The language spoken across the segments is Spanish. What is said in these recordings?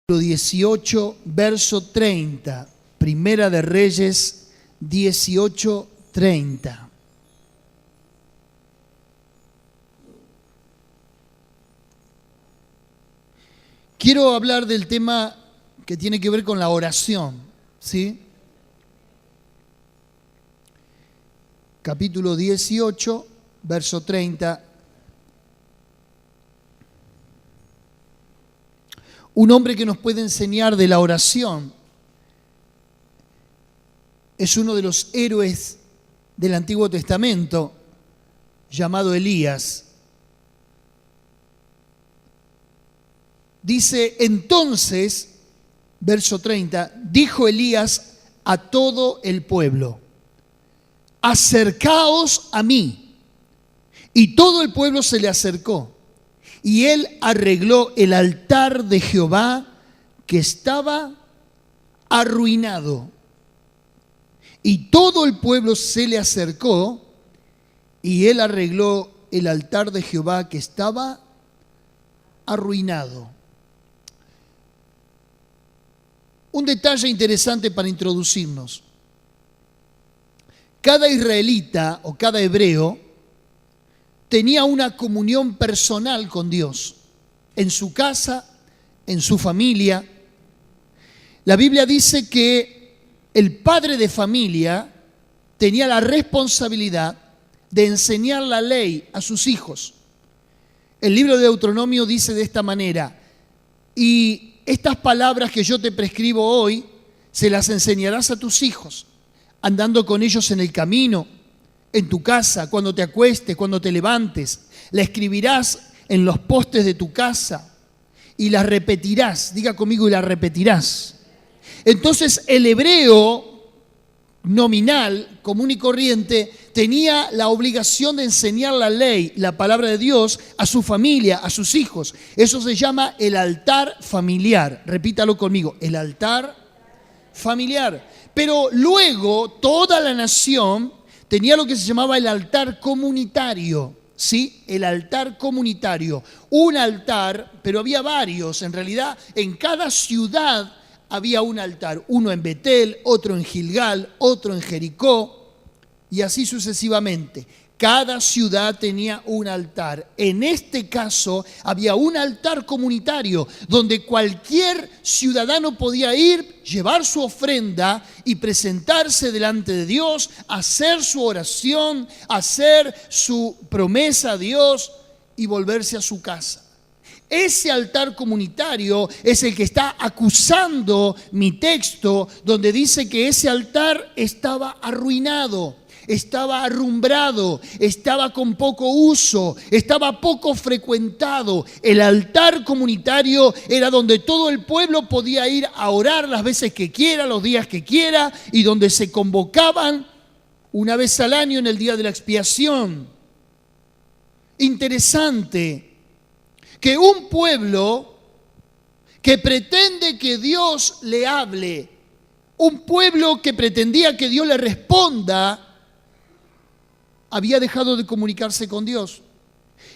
18, verso 30. Primera de Reyes 18, 30. Quiero hablar del tema que tiene que ver con la oración, ¿sí? Capítulo 18, verso 30. Un hombre que nos puede enseñar de la oración es uno de los héroes del Antiguo Testamento, llamado Elías. Dice, entonces, verso 30, dijo Elías a todo el pueblo, acercaos a mí. Y todo el pueblo se le acercó. Y él arregló el altar de Jehová que estaba arruinado. Y todo el pueblo se le acercó y él arregló el altar de Jehová que estaba arruinado. Un detalle interesante para introducirnos. Cada israelita o cada hebreo tenía una comunión personal con Dios, en su casa, en su familia. La Biblia dice que el padre de familia tenía la responsabilidad de enseñar la ley a sus hijos. El libro de Deuteronomio dice de esta manera, y estas palabras que yo te prescribo hoy, se las enseñarás a tus hijos, andando con ellos en el camino, en tu casa, cuando te acuestes, cuando te levantes. La escribirás en los postes de tu casa y la repetirás. Diga conmigo, y la repetirás. Entonces el hebreo nominal, común y corriente, tenía la obligación de enseñar la ley, la palabra de Dios, a su familia, a sus hijos. Eso se llama el altar familiar. Repítalo conmigo, el altar familiar. Pero luego toda la nación tenía lo que se llamaba el altar comunitario, ¿sí? El altar comunitario. Un altar, pero había varios. En realidad, en cada ciudad había un altar. Uno en Betel, otro en Gilgal, otro en Jericó, y así sucesivamente. Cada ciudad tenía un altar. En este caso, había un altar comunitario donde cualquier ciudadano podía ir, llevar su ofrenda y presentarse delante de Dios, hacer su oración, hacer su promesa a Dios y volverse a su casa. Ese altar comunitario es el que está acusando mi texto, donde dice que ese altar estaba arruinado. Estaba arrumbrado, estaba con poco uso, estaba poco frecuentado. El altar comunitario era donde todo el pueblo podía ir a orar las veces que quiera, los días que quiera, y donde se convocaban una vez al año en el día de la expiación. Interesante que un pueblo que pretende que Dios le hable, un pueblo que pretendía que Dios le responda, había dejado de comunicarse con Dios.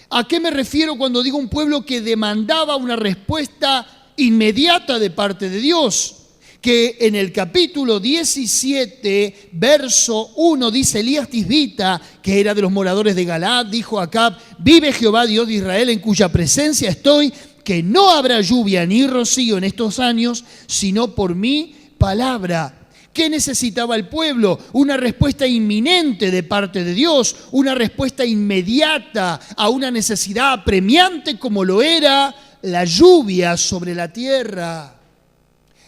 ¿A qué me refiero cuando digo un pueblo que demandaba una respuesta inmediata de parte de Dios? Que en el capítulo 17, verso 1, dice Elías Tisbita, que era de los moradores de Galaad, dijo a Acab, vive Jehová Dios de Israel, en cuya presencia estoy, que no habrá lluvia ni rocío en estos años, sino por mi palabra. ¿Qué necesitaba el pueblo? Una respuesta inminente de parte de Dios, una respuesta inmediata a una necesidad apremiante como lo era la lluvia sobre la tierra.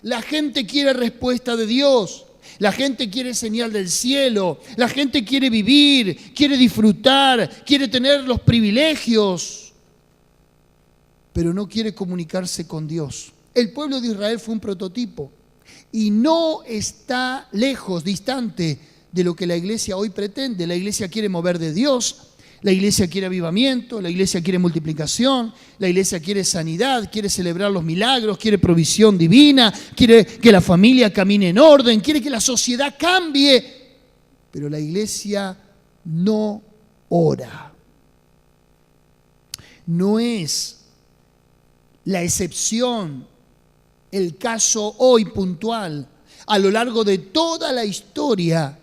La gente quiere respuesta de Dios, la gente quiere señal del cielo, la gente quiere vivir, quiere disfrutar, quiere tener los privilegios, pero no quiere comunicarse con Dios. El pueblo de Israel fue un prototipo. Y no está lejos, distante de lo que la iglesia hoy pretende. La iglesia quiere mover de Dios, la iglesia quiere avivamiento, la iglesia quiere multiplicación, la iglesia quiere sanidad, quiere celebrar los milagros, quiere provisión divina, quiere que la familia camine en orden, quiere que la sociedad cambie. Pero la iglesia no ora. No es la excepción el caso hoy puntual. A lo largo de toda la historia,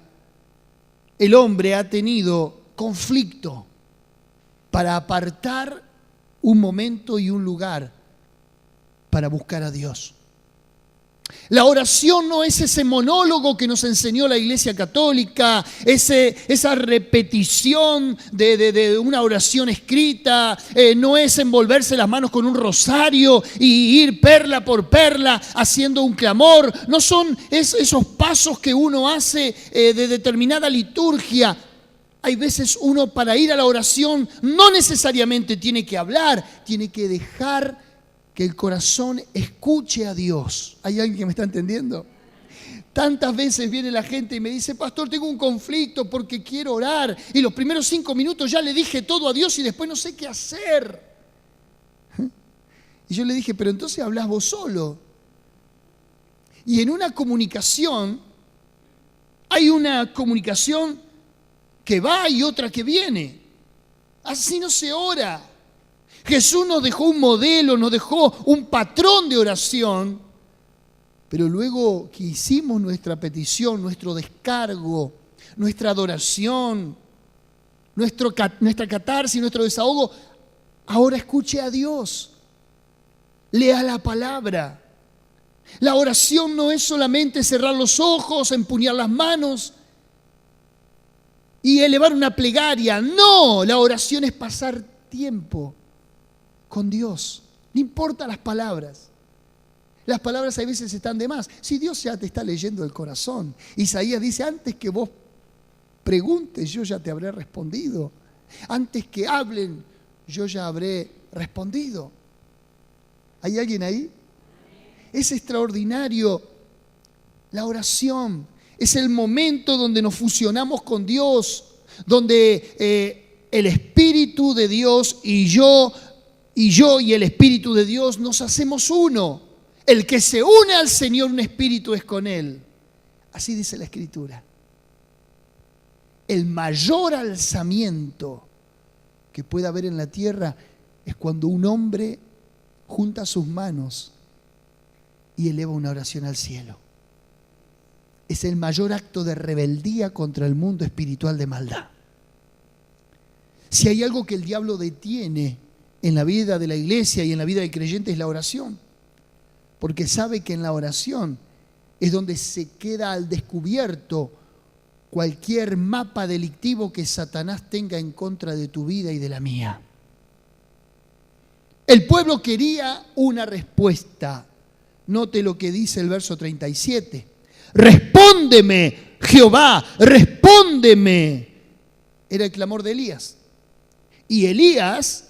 el hombre ha tenido conflicto para apartar un momento y un lugar para buscar a Dios. La oración no es ese monólogo que nos enseñó la Iglesia Católica, esa repetición de una oración escrita, no es envolverse las manos con un rosario y ir perla por perla haciendo un clamor, no son esos pasos que uno hace de determinada liturgia. Hay veces uno para ir a la oración no necesariamente tiene que hablar, tiene que dejar que el corazón escuche a Dios. ¿Hay alguien que me está entendiendo? Tantas veces viene la gente y me dice: pastor, tengo un conflicto porque quiero orar y los primeros 5 minutos ya le dije todo a Dios y después no sé qué hacer. Y yo le dije: pero entonces hablás vos solo. Y en una comunicación, hay una comunicación que va y otra que viene. Así no se ora. Jesús nos dejó un modelo, nos dejó un patrón de oración, pero luego que hicimos nuestra petición, nuestro descargo, nuestra adoración, nuestra catarsis, nuestro desahogo, ahora escuche a Dios, lea la palabra. La oración no es solamente cerrar los ojos, empuñar las manos y elevar una plegaria. No, la oración es pasar tiempo con Dios. No importa las palabras. Las palabras a veces están de más. Si Dios ya te está leyendo el corazón. Isaías dice: antes que vos preguntes, yo ya te habré respondido. Antes que hablen, yo ya habré respondido. ¿Hay alguien ahí? Es extraordinario la oración. Es el momento donde nos fusionamos con Dios, donde el Espíritu de Dios y yo y el Espíritu de Dios nos hacemos uno. El que se une al Señor, un espíritu es con Él. Así dice la Escritura. El mayor alzamiento que pueda haber en la tierra es cuando un hombre junta sus manos y eleva una oración al cielo. Es el mayor acto de rebeldía contra el mundo espiritual de maldad. Si hay algo que el diablo detiene en la vida de la iglesia y en la vida del creyente, es la oración. Porque sabe que en la oración es donde se queda al descubierto cualquier mapa delictivo que Satanás tenga en contra de tu vida y de la mía. El pueblo quería una respuesta. Note lo que dice el verso 37. Respóndeme, Jehová, respóndeme. Era el clamor de Elías. Y Elías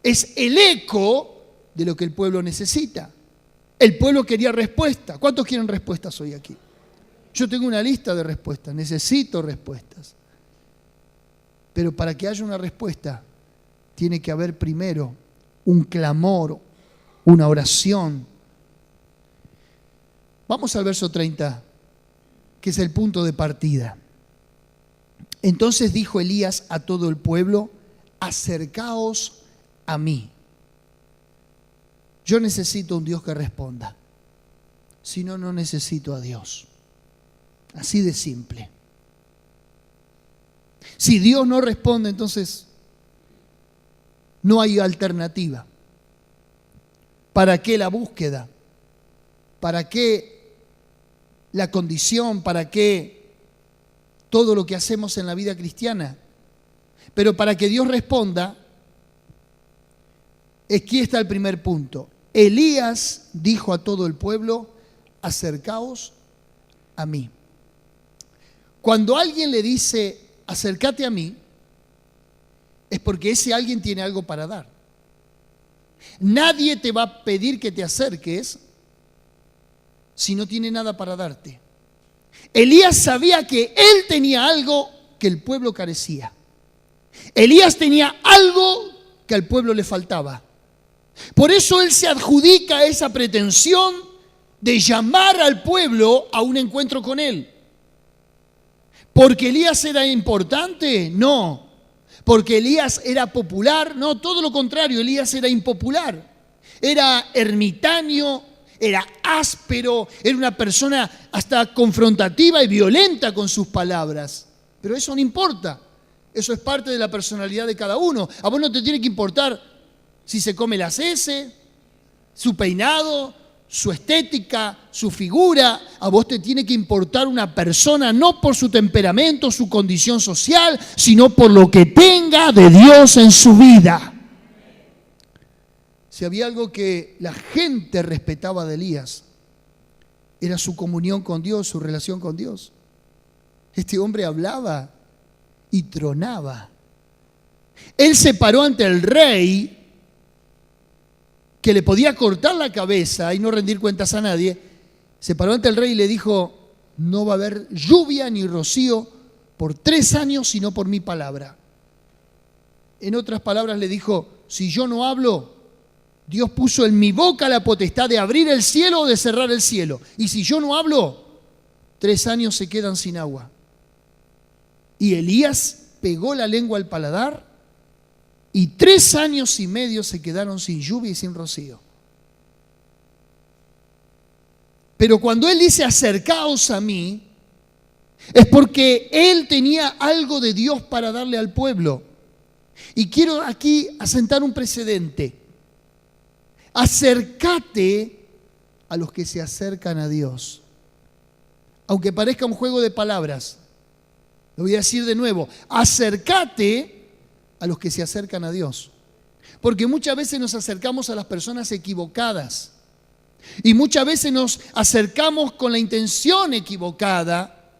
es el eco de lo que el pueblo necesita. El pueblo quería respuesta. ¿Cuántos quieren respuestas hoy aquí? Yo tengo una lista de respuestas, necesito respuestas. Pero para que haya una respuesta, tiene que haber primero un clamor, una oración. Vamos al verso 30, que es el punto de partida. Entonces dijo Elías a todo el pueblo: acercaos a mí. Yo necesito un Dios que responda. Si no, no necesito a Dios. Así de simple. Si Dios no responde, entonces no hay alternativa. ¿Para qué la búsqueda? ¿Para qué la condición? ¿Para qué todo lo que hacemos en la vida cristiana? Pero para que Dios responda, aquí está el primer punto. Elías dijo a todo el pueblo: acercaos a mí. Cuando alguien le dice: acércate a mí, es porque ese alguien tiene algo para dar. Nadie te va a pedir que te acerques si no tiene nada para darte. Elías sabía que él tenía algo que el pueblo carecía. Elías tenía algo que al pueblo le faltaba. Por eso él se adjudica esa pretensión de llamar al pueblo a un encuentro con él. ¿Porque Elías era importante? No. ¿Porque Elías era popular? No, todo lo contrario, Elías era impopular. Era ermitaño, era áspero, era una persona hasta confrontativa y violenta con sus palabras. Pero eso no importa, eso es parte de la personalidad de cada uno. A vos no te tiene que importar si se come las heces, su peinado, su estética, su figura. A vos te tiene que importar una persona no por su temperamento, su condición social, sino por lo que tenga de Dios en su vida. Si había algo que la gente respetaba de Elías, era su comunión con Dios, su relación con Dios. Este hombre hablaba y tronaba. Él se paró ante el rey, que le podía cortar la cabeza y no rendir cuentas a nadie. Se paró ante el rey y le dijo: no va a haber lluvia ni rocío por 3 años, sino por mi palabra. En otras palabras le dijo: si yo no hablo, Dios puso en mi boca la potestad de abrir el cielo o de cerrar el cielo. Y si yo no hablo, 3 años se quedan sin agua. Y Elías pegó la lengua al paladar y 3 años y medio se quedaron sin lluvia y sin rocío. Pero cuando él dice acercaos a mí, es porque él tenía algo de Dios para darle al pueblo. Y quiero aquí asentar un precedente. Acércate a los que se acercan a Dios. Aunque parezca un juego de palabras, lo voy a decir de nuevo: acércate a los que se acercan a Dios. Porque muchas veces nos acercamos a las personas equivocadas. Y muchas veces nos acercamos con la intención equivocada,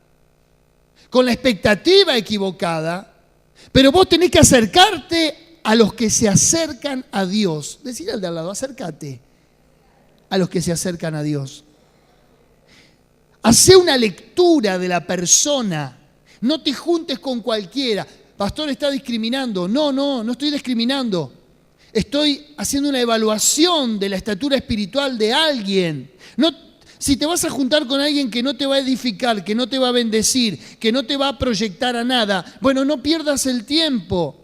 con la expectativa equivocada. Pero vos tenés que acercarte a los que se acercan a Dios. Decir al de al lado: acércate a los que se acercan a Dios. Hacé una lectura de la persona. No te juntes con cualquiera. Pastor, está discriminando. No estoy discriminando. Estoy haciendo una evaluación de la estatura espiritual de alguien. No, si te vas a juntar con alguien que no te va a edificar, que no te va a bendecir, que no te va a proyectar a nada, bueno, no pierdas el tiempo.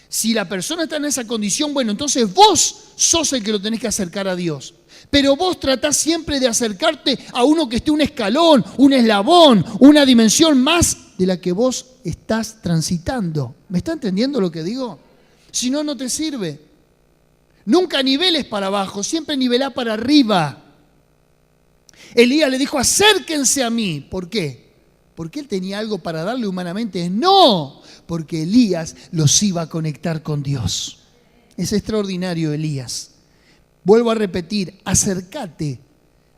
Si la persona está en esa condición, bueno, entonces vos sos el que lo tenés que acercar a Dios. Pero vos tratás siempre de acercarte a uno que esté un escalón, un eslabón, una dimensión más de la que vos estás transitando. ¿Me está entendiendo lo que digo? Si no, no te sirve. Nunca niveles para abajo, siempre nivelá para arriba. Elías le dijo: acérquense a mí. ¿Por qué? ¿Porque él tenía algo para darle humanamente? No, porque Elías los iba a conectar con Dios. Es extraordinario Elías. Vuelvo a repetir: acércate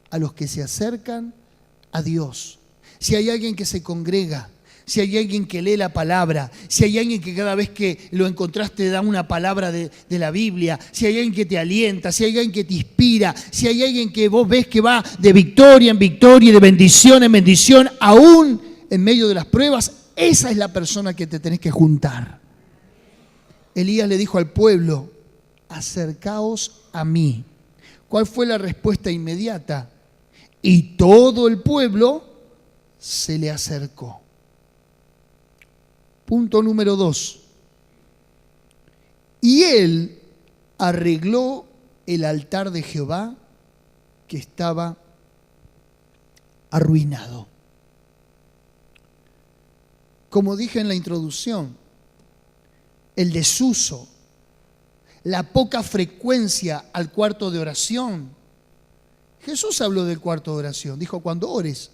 a los que se acercan a Dios. Si hay alguien que se congrega, si hay alguien que lee la palabra, si hay alguien que cada vez que lo encontraste da una palabra de la Biblia, si hay alguien que te alienta, si hay alguien que te inspira, si hay alguien que vos ves que va de victoria en victoria y de bendición en bendición, aún en medio de las pruebas, esa es la persona que te tenés que juntar. Elías le dijo al pueblo: acercaos a mí. ¿Cuál fue la respuesta inmediata? Y todo el pueblo se le acercó. Punto número 2. Y él arregló el altar de Jehová que estaba arruinado. Como dije en la introducción, el desuso, la poca frecuencia al cuarto de oración. Jesús habló del cuarto de oración. Dijo: cuando ores,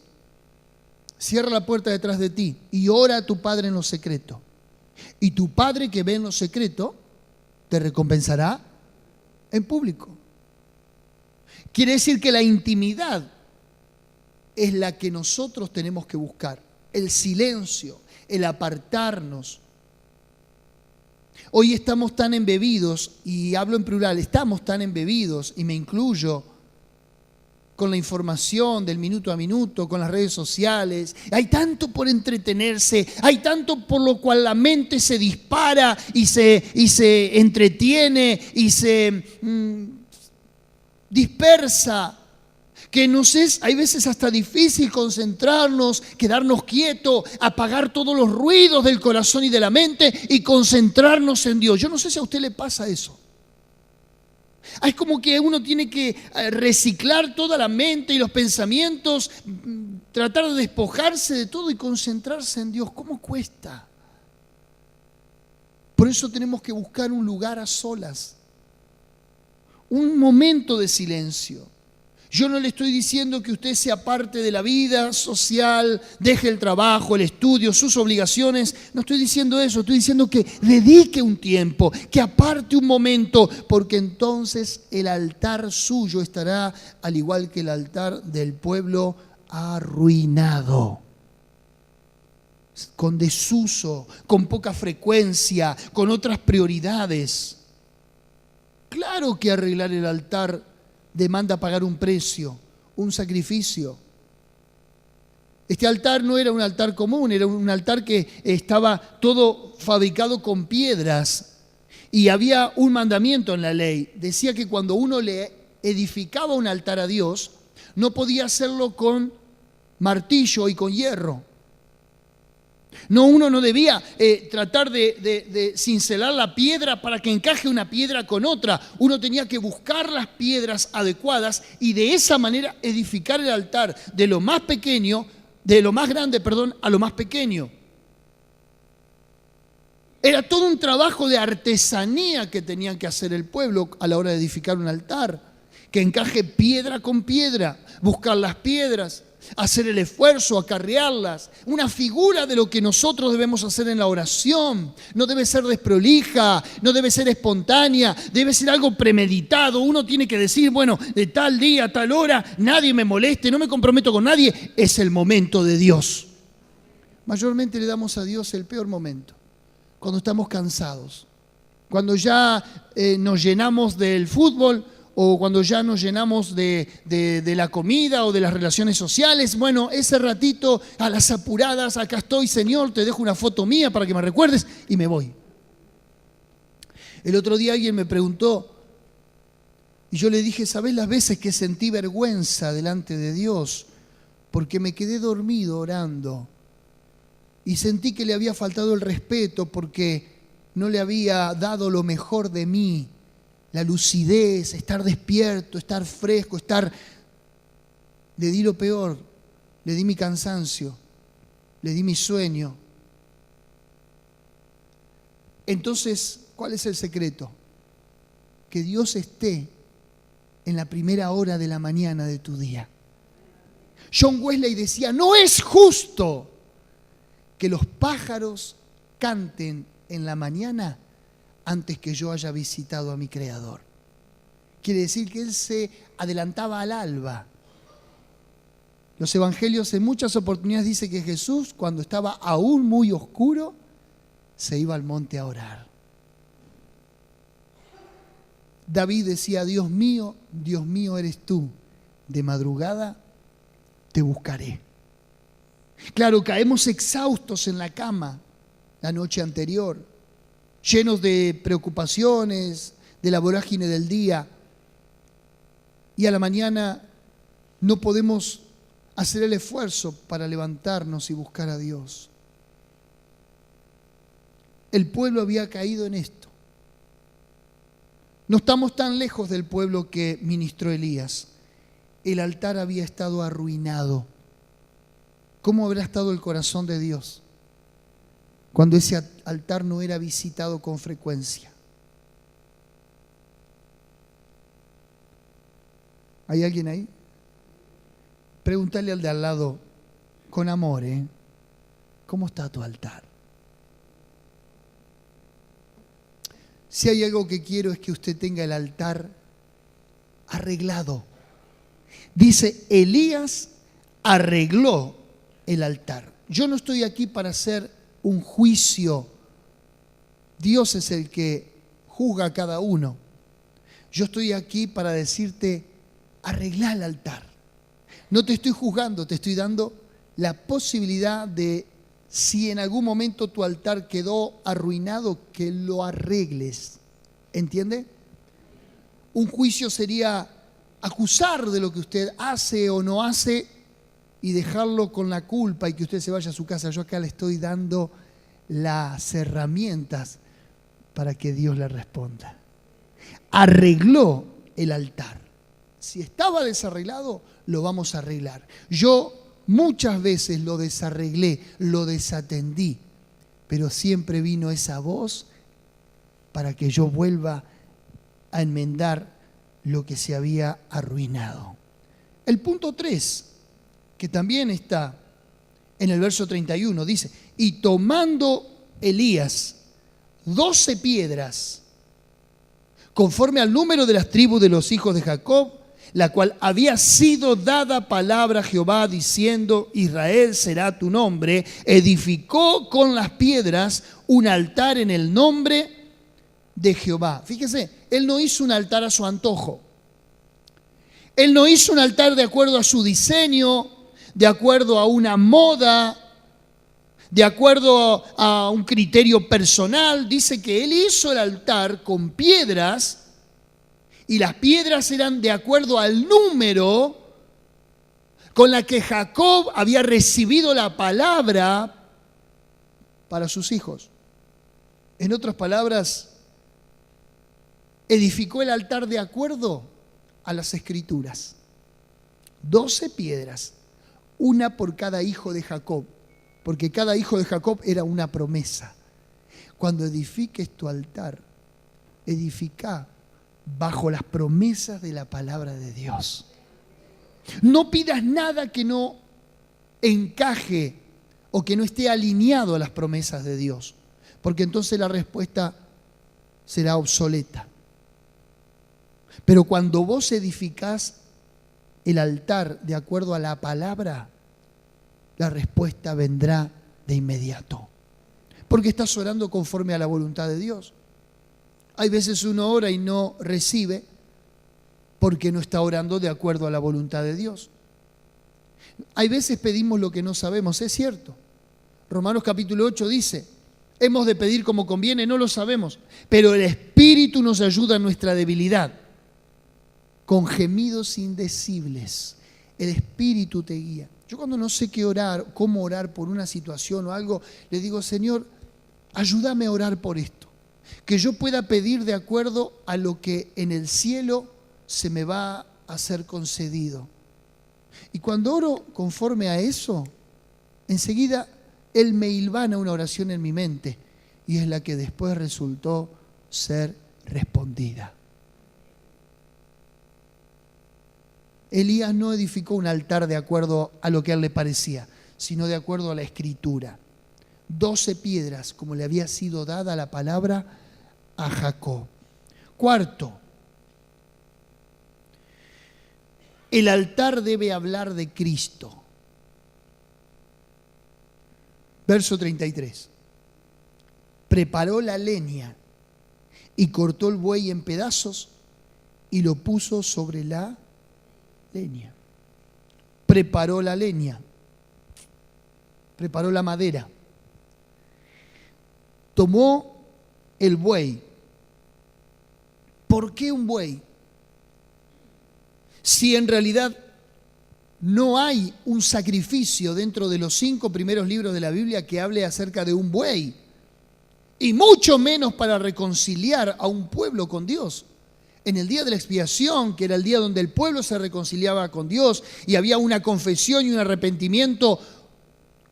cierra la puerta detrás de ti y ora a tu Padre en lo secreto. Y tu Padre que ve en lo secreto te recompensará en público. Quiere decir que la intimidad es la que nosotros tenemos que buscar. El silencio, el apartarnos. Hoy estamos tan embebidos, y hablo en plural, estamos tan embebidos, y me incluyo, con la información del minuto a minuto, con las redes sociales. Hay tanto por entretenerse, hay tanto por lo cual la mente se dispara y se entretiene y se dispersa, que nos es, hay veces hasta difícil concentrarnos, quedarnos quietos, apagar todos los ruidos del corazón y de la mente y concentrarnos en Dios. Yo no sé si a usted le pasa eso. Es como que uno tiene que reciclar toda la mente y los pensamientos, tratar de despojarse de todo y concentrarse en Dios. ¿Cómo cuesta? Por eso tenemos que buscar un lugar a solas, un momento de silencio. Yo no le estoy diciendo que usted sea parte de la vida social, deje el trabajo, el estudio, sus obligaciones. No estoy diciendo eso, estoy diciendo que dedique un tiempo, que aparte un momento, porque entonces el altar suyo estará al igual que el altar del pueblo arruinado, con desuso, con poca frecuencia, con otras prioridades. Claro que arreglar el altar demanda pagar un precio, un sacrificio. Este altar no era un altar común, era un altar que estaba todo fabricado con piedras y había un mandamiento en la ley. Decía que cuando uno le edificaba un altar a Dios, no podía hacerlo con martillo y con hierro. No, uno no debía tratar de cincelar la piedra para que encaje una piedra con otra. Uno tenía que buscar las piedras adecuadas y de esa manera edificar el altar de lo más pequeño, de lo más grande, perdón, a lo más pequeño. Era todo un trabajo de artesanía que tenían que hacer el pueblo a la hora de edificar un altar, que encaje piedra con piedra, buscar las piedras, hacer el esfuerzo, acarrearlas. Una figura de lo que nosotros debemos hacer en la oración. No debe ser desprolija, no debe ser espontánea, debe ser algo premeditado. Uno tiene que decir, bueno, de tal día a tal hora, nadie me moleste, no me comprometo con nadie. Es el momento de Dios. Mayormente le damos a Dios el peor momento, cuando estamos cansados, cuando ya nos llenamos del fútbol, o cuando ya nos llenamos de la comida o de las relaciones sociales. Bueno, ese ratito a las apuradas, acá estoy, Señor, te dejo una foto mía para que me recuerdes y me voy. El otro día alguien me preguntó y yo le dije, ¿sabés las veces que sentí vergüenza delante de Dios? Porque me quedé dormido orando y sentí que le había faltado el respeto porque no le había dado lo mejor de mí. La lucidez, estar despierto, estar fresco, Le di lo peor, le di mi cansancio, le di mi sueño. Entonces, ¿cuál es el secreto? Que Dios esté en la primera hora de la mañana de tu día. John Wesley decía, no es justo que los pájaros canten en la mañana antes que yo haya visitado a mi Creador. Quiere decir que Él se adelantaba al alba. Los evangelios en muchas oportunidades dicen que Jesús, cuando estaba aún muy oscuro, se iba al monte a orar. David decía, Dios mío eres tú, de madrugada te buscaré. Claro, caemos exhaustos en la cama la noche anterior, llenos de preocupaciones, de la vorágine del día, y a la mañana no podemos hacer el esfuerzo para levantarnos y buscar a Dios. El pueblo había caído en esto. No estamos tan lejos del pueblo que ministró Elías. El altar había estado arruinado. ¿Cómo habrá estado el corazón de Dios cuando ese altar no era visitado con frecuencia? ¿Hay alguien ahí? Pregúntale al de al lado, con amor, ¿cómo está tu altar? Si hay algo que quiero es que usted tenga el altar arreglado. Dice, Elías arregló el altar. Yo no estoy aquí para hacer un juicio. Dios es el que juzga a cada uno. Yo estoy aquí para decirte, arregla el altar. No te estoy juzgando, te estoy dando la posibilidad de, si en algún momento tu altar quedó arruinado, que lo arregles. ¿Entiende? Un juicio sería acusar de lo que usted hace o no hace y dejarlo con la culpa y que usted se vaya a su casa. Yo acá le estoy dando las herramientas para que Dios le responda. Arregló el altar. Si estaba desarreglado, lo vamos a arreglar. Yo muchas veces lo desarreglé, lo desatendí, pero siempre vino esa voz para que yo vuelva a enmendar lo que se había arruinado. El punto 3, que también está en el verso 31, dice: y tomando Elías 12 piedras, conforme al número de las tribus de los hijos de Jacob, la cual había sido dada palabra a Jehová, diciendo: Israel será tu nombre, edificó con las piedras un altar en el nombre de Jehová. Fíjese, él no hizo un altar a su antojo. Él no hizo un altar de acuerdo a su diseño, de acuerdo a una moda, de acuerdo a un criterio personal. Dice que él hizo el altar con piedras, y las piedras eran de acuerdo al número con la que Jacob había recibido la palabra para sus hijos. En otras palabras, edificó el altar de acuerdo a las Escrituras. 12 piedras, una por cada hijo de Jacob, porque cada hijo de Jacob era una promesa. Cuando edifiques tu altar, edifica bajo las promesas de la palabra de Dios. No pidas nada que no encaje o que no esté alineado a las promesas de Dios, porque entonces la respuesta será obsoleta. Pero cuando vos edificás el altar de acuerdo a la palabra, la respuesta vendrá de inmediato, porque estás orando conforme a la voluntad de Dios. Hay veces uno ora y no recibe porque no está orando de acuerdo a la voluntad de Dios. Hay veces pedimos lo que no sabemos, es cierto. Romanos capítulo 8 dice: hemos de pedir como conviene, no lo sabemos, pero el Espíritu nos ayuda en nuestra debilidad. Con gemidos indecibles, el Espíritu te guía. Yo cuando no sé qué orar, cómo orar por una situación o algo, le digo: Señor, ayúdame a orar por esto. Que yo pueda pedir de acuerdo a lo que en el cielo se me va a ser concedido. Y cuando oro conforme a eso, enseguida Él me hilvana una oración en mi mente, y es la que después resultó ser respondida. Elías no edificó un altar de acuerdo a lo que a él le parecía, sino de acuerdo a la Escritura. 12 piedras, como le había sido dada la palabra a Jacob. Cuarto, el altar debe hablar de Cristo. Verso 33. Preparó la leña y cortó el buey en pedazos y lo puso sobre la leña. Preparó la leña, preparó la madera, tomó el buey. ¿Por qué un buey? Si en realidad no hay un sacrificio dentro de los 5 primeros libros de la Biblia que hable acerca de un buey, y mucho menos para reconciliar a un pueblo con Dios. En el día de la expiación, que era el día donde el pueblo se reconciliaba con Dios y había una confesión y un arrepentimiento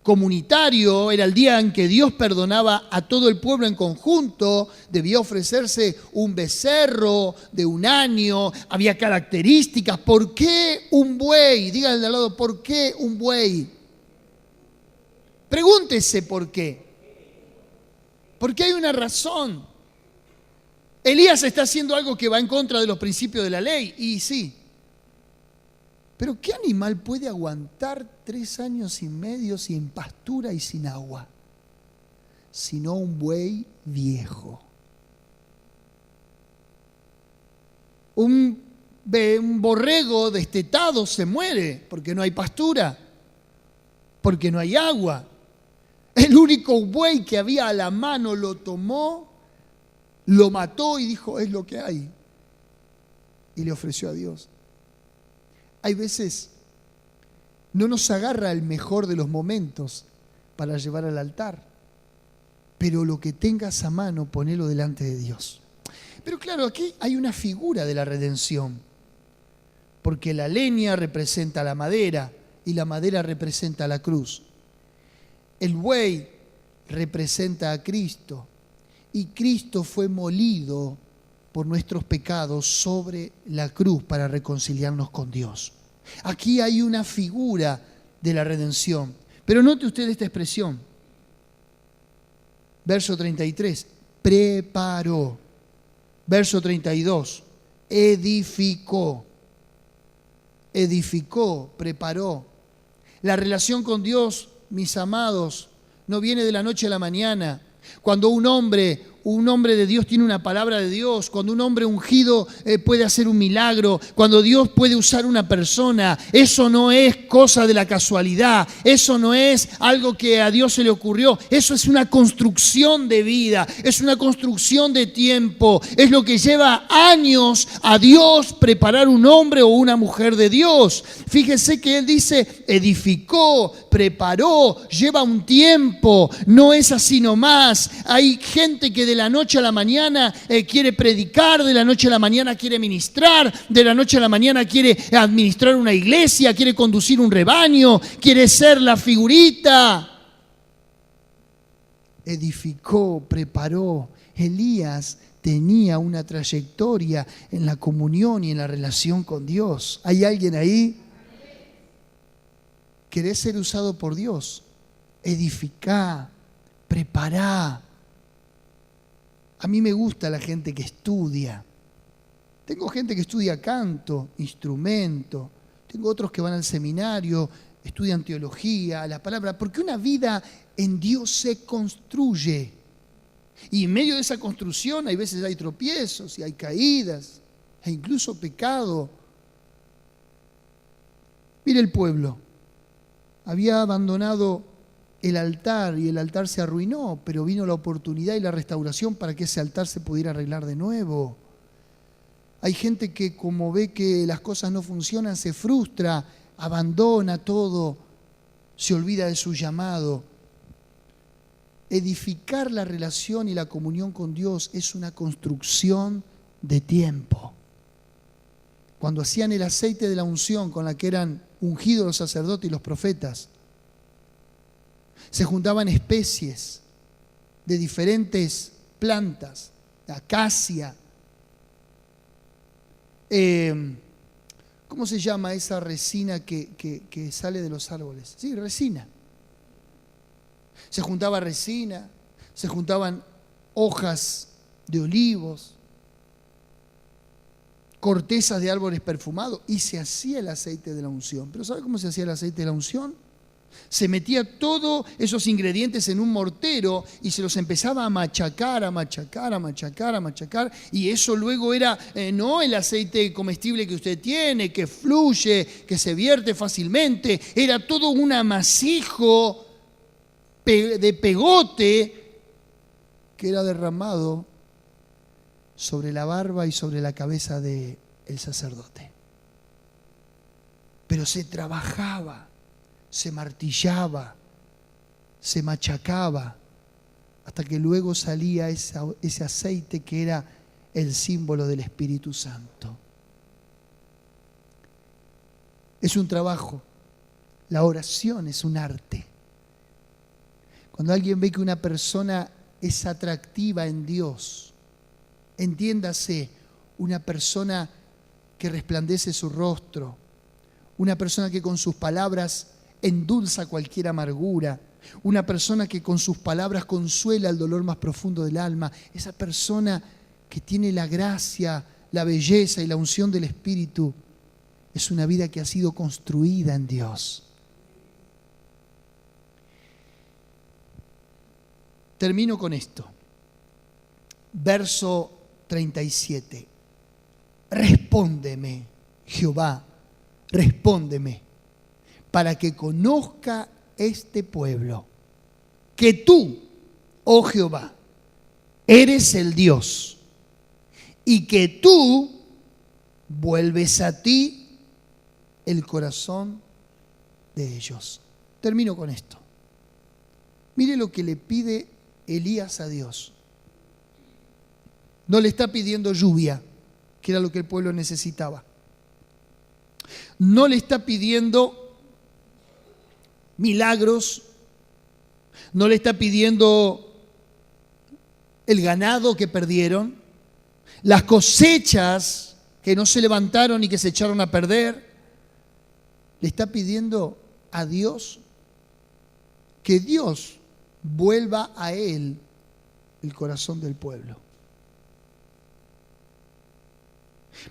comunitario, era el día en que Dios perdonaba a todo el pueblo en conjunto, debía ofrecerse un becerro de 1 año, había características. ¿Por qué un buey? Díganle de al lado: ¿por qué un buey? Pregúntese por qué. Porque hay una razón. Elías está haciendo algo que va en contra de los principios de la ley, y sí. Pero ¿qué animal puede aguantar 3 años y medio sin pastura y sin agua? Sino un buey viejo. Un borrego destetado se muere porque no hay pastura, porque no hay agua. El único buey que había a la mano lo tomó, lo mató y dijo: es lo que hay. Y le ofreció a Dios. Hay veces no nos agarra el mejor de los momentos para llevar al altar, pero lo que tengas a mano, ponelo delante de Dios. Pero claro, aquí hay una figura de la redención, porque la leña representa la madera y la madera representa la cruz. El buey representa a Cristo y Cristo fue molido por nuestros pecados sobre la cruz para reconciliarnos con Dios. Aquí hay una figura de la redención. Pero note usted esta expresión. Verso 33, preparó. Verso 32, edificó. Edificó, preparó. La relación con Dios, mis amados, no viene de la noche a la mañana. Cuando un hombre de Dios tiene una palabra de Dios, cuando un hombre ungido puede hacer un milagro, cuando Dios puede usar una persona, eso no es cosa de la casualidad, eso no es algo que a Dios se le ocurrió, eso es una construcción de vida, es una construcción de tiempo, es lo que lleva años a Dios preparar un hombre o una mujer de Dios. Fíjese que Él dice, edificó, preparó, lleva un tiempo, no es así nomás. Hay gente que de la noche a la mañana quiere predicar, de la noche a la mañana quiere ministrar, de la noche a la mañana quiere administrar una iglesia, quiere conducir un rebaño, quiere ser la figurita. Edificó, preparó. Elías tenía una trayectoria en la comunión y en la relación con Dios. ¿Hay alguien ahí? ¿Querés ser usado por Dios? Edificá, prepará. A mí me gusta la gente que estudia. Tengo gente que estudia canto, instrumento. Tengo otros que van al seminario, estudian teología, la palabra. Porque una vida en Dios se construye. Y en medio de esa construcción hay veces hay tropiezos y hay caídas e incluso pecado. Mire el pueblo. Había abandonado el altar y el altar se arruinó, pero vino la oportunidad y la restauración para que ese altar se pudiera arreglar de nuevo. Hay gente que como ve que las cosas no funcionan, se frustra, abandona todo, se olvida de su llamado. Edificar la relación y la comunión con Dios es una construcción de tiempo. Cuando hacían el aceite de la unción con la que eran ungidos los sacerdotes y los profetas, se juntaban especies de diferentes plantas, acacia. ¿Cómo se llama esa resina que sale de los árboles? Sí, resina. Se juntaba resina, se juntaban hojas de olivos, cortezas de árboles perfumados y se hacía el aceite de la unción. ¿Pero sabe cómo se hacía el aceite de la unción? Se metía todos esos ingredientes en un mortero y se los empezaba a machacar, a machacar, a machacar, a machacar. Y eso luego era no el aceite comestible que usted tiene, que fluye, que se vierte fácilmente. Era todo un amasijo de pegote que era derramado sobre la barba y sobre la cabeza del sacerdote. Pero se trabajaba, se martillaba, se machacaba, hasta que luego salía ese aceite que era el símbolo del Espíritu Santo. Es un trabajo. La oración es un arte. Cuando alguien ve que una persona es atractiva en Dios, entiéndase, una persona que resplandece su rostro, una persona que con sus palabras endulza cualquier amargura, una persona que con sus palabras consuela el dolor más profundo del alma, esa persona que tiene la gracia, la belleza y la unción del Espíritu, es una vida que ha sido construida en Dios. Termino con esto. Verso 37. Respóndeme, Jehová, respóndeme, para que conozca este pueblo, que tú, oh Jehová, eres el Dios, y que tú vuelves a ti el corazón de ellos. Termino con esto. Mire lo que le pide Elías a Dios. No le está pidiendo lluvia, que era lo que el pueblo necesitaba. No le está pidiendo milagros. No le está pidiendo el ganado que perdieron, las cosechas que no se levantaron y que se echaron a perder. Le está pidiendo a Dios que Dios vuelva a él el corazón del pueblo.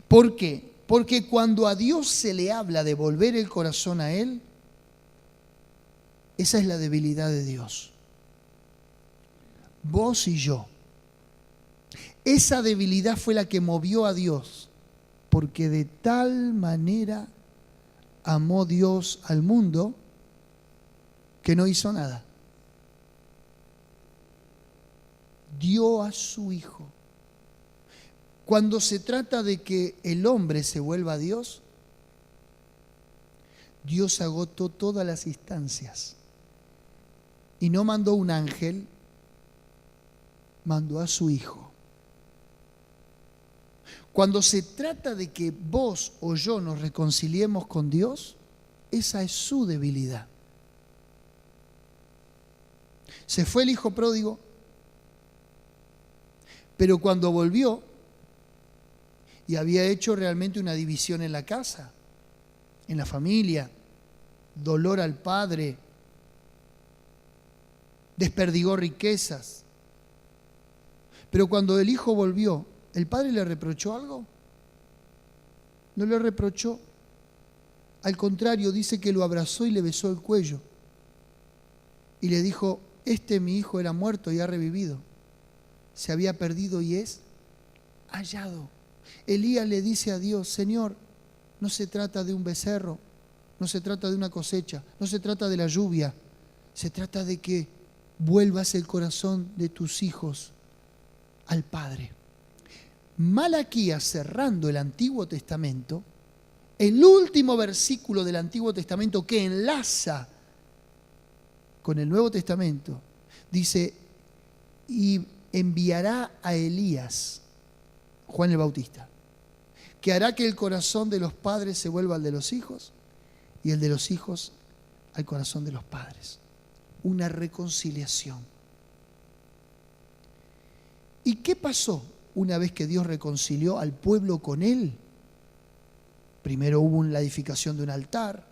¿Por qué? Porque cuando a Dios se le habla de volver el corazón a él, esa es la debilidad de Dios. Vos y yo. Esa debilidad fue la que movió a Dios, porque de tal manera amó Dios al mundo que no hizo nada. Dio a su Hijo. Cuando se trata de que el hombre se vuelva a Dios, Dios agotó todas las instancias y no mandó un ángel, mandó a su Hijo. Cuando se trata de que vos o yo nos reconciliemos con Dios, esa es su debilidad. Se fue el hijo pródigo, pero cuando volvió y había hecho realmente una división en la casa, en la familia, dolor al padre, desperdigó riquezas. Pero cuando el hijo volvió, ¿el padre le reprochó algo? No le reprochó. Al contrario, dice que lo abrazó y le besó el cuello. Y le dijo, mi hijo era muerto y ha revivido. Se había perdido y es hallado. Elías le dice a Dios, Señor, no se trata de un becerro, no se trata de una cosecha, no se trata de la lluvia, se trata de que vuelvas el corazón de tus hijos al Padre. Malaquías, cerrando el Antiguo Testamento, el último versículo del Antiguo Testamento que enlaza con el Nuevo Testamento, dice, y enviará a Elías, Juan el Bautista, que hará que el corazón de los padres se vuelva al de los hijos y el de los hijos al corazón de los padres. Una reconciliación. ¿Y qué pasó una vez que Dios reconcilió al pueblo con él? Primero hubo la edificación de un altar,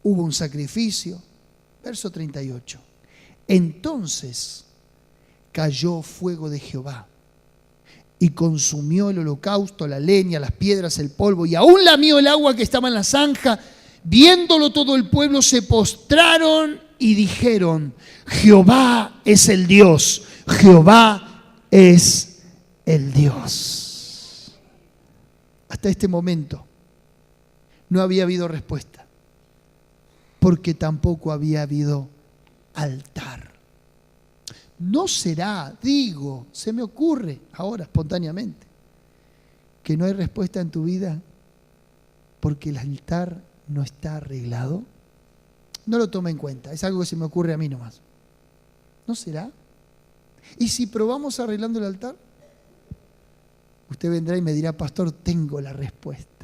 hubo un sacrificio. Verso 38. Entonces cayó fuego de Jehová y consumió el holocausto, la leña, las piedras, el polvo, y aún lamió el agua que estaba en la zanja. Viéndolo todo el pueblo se postraron y dijeron, Jehová es el Dios, Jehová es el Dios. Hasta este momento no había habido respuesta, porque tampoco había habido altar. ¿No será, digo, se me ocurre ahora espontáneamente, que no hay respuesta en tu vida porque el altar no está arreglado? No lo toma en cuenta, es algo que se me ocurre a mí nomás. ¿No será? ¿Y si probamos arreglando el altar? Usted vendrá y me dirá, pastor, tengo la respuesta.